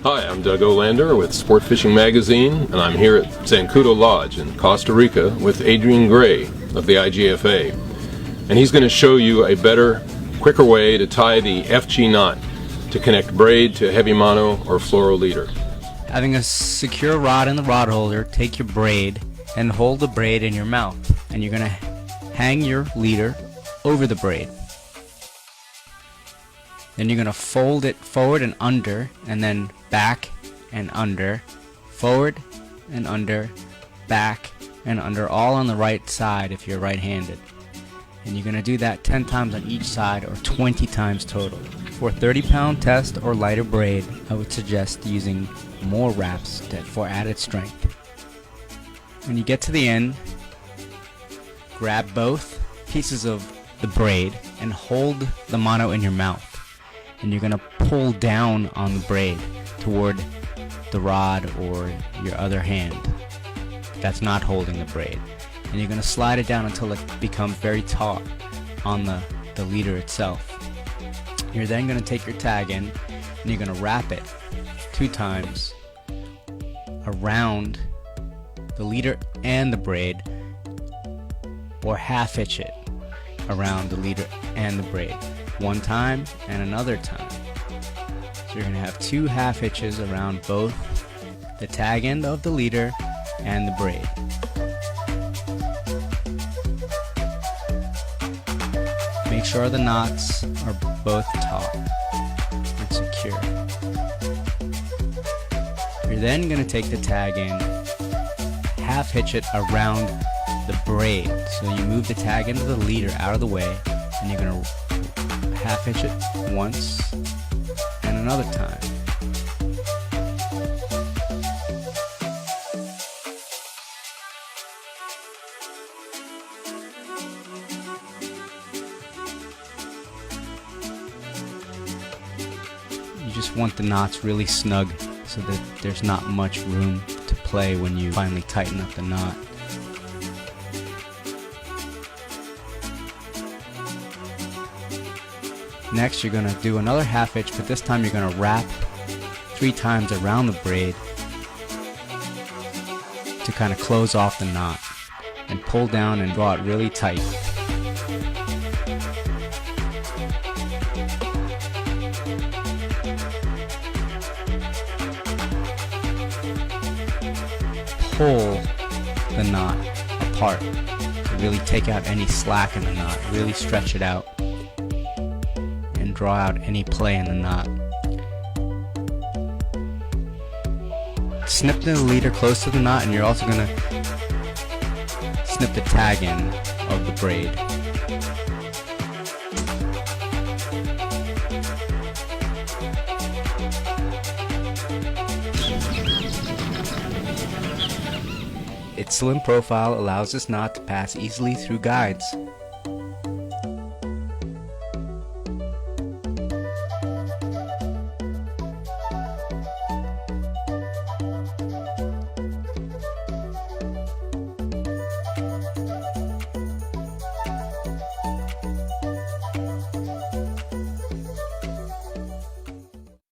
Hi, I'm Doug Olander with Sport Fishing Magazine, and I'm here at Zancudo Lodge in Costa Rica with Adrian Gray of the IGFA. And he's going to show you a better, quicker way to tie the FG knot to connect braid to heavy mono or fluoro leader. Having a secure rod in the rod holder, take your braid and hold the braid in your mouth. And you're going to hang your leader over the braid. Then you're going to fold it forward and under, and then back and under, forward and under, back and under, all on the right side if you're right-handed. And you're going to do that 10 times on each side, or 20 times total. For a 30-pound test or lighter braid, I would suggest using more wraps for added strength. When you get to the end, grab both pieces of the braid and hold the mono in your mouth. And you're going to pull down on the braid toward the rod or your other hand that's not holding the braid. And you're going to slide it down until it becomes very taut on the leader itself. You're then going to take your tag in and you're going to wrap it 2 times around the leader and the braid, or half hitch it around the leader and the braid. 1 time and another time. So you're going to have 2 half hitches around both the tag end of the leader and the braid. Make sure the knots are both taut and secure. You're then going to take the tag end, half hitch it around the braid. So you move the tag end of the leader out of the way, and you're going to half hitch it once and another time. You just want the knots really snug so that there's not much room to play when you finally tighten up the knot. Next, you're going to do another half hitch, but this time you're going to wrap 3 times around the braid to kind of close off the knot, and pull down and draw it really tight. Pull the knot apart to really take out any slack in the knot, really stretch it out, draw out any play in the knot. Snip the leader close to the knot, and you're also going to snip the tag end of the braid. Its slim profile allows this knot to pass easily through guides.